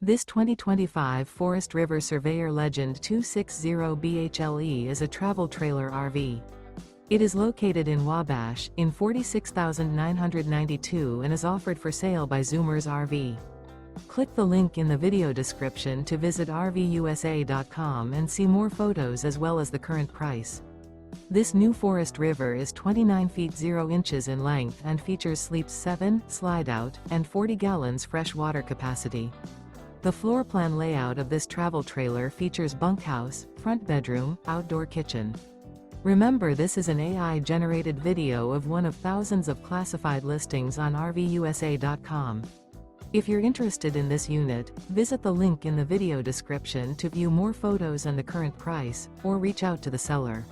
This 2025 Forest River Surveyor Legend 260 BHLE is a travel trailer RV. It is located in Wabash, in 46,992 and is offered for sale by Zoomers RV. Click the link in the video description to visit RVUSA.com and see more photos as well as the current price. This new Forest River is 29 feet 0 inches in length and features sleeps 7, Slideout, and 40 gallons fresh water capacity. The floor plan layout of this travel trailer features bunkhouse, front bedroom, outdoor kitchen. Remember, this is an AI-generated video of one of thousands of classified listings on RVUSA.com. If you're interested in this unit, visit the link in the video description to view more photos and the current price, or reach out to the seller.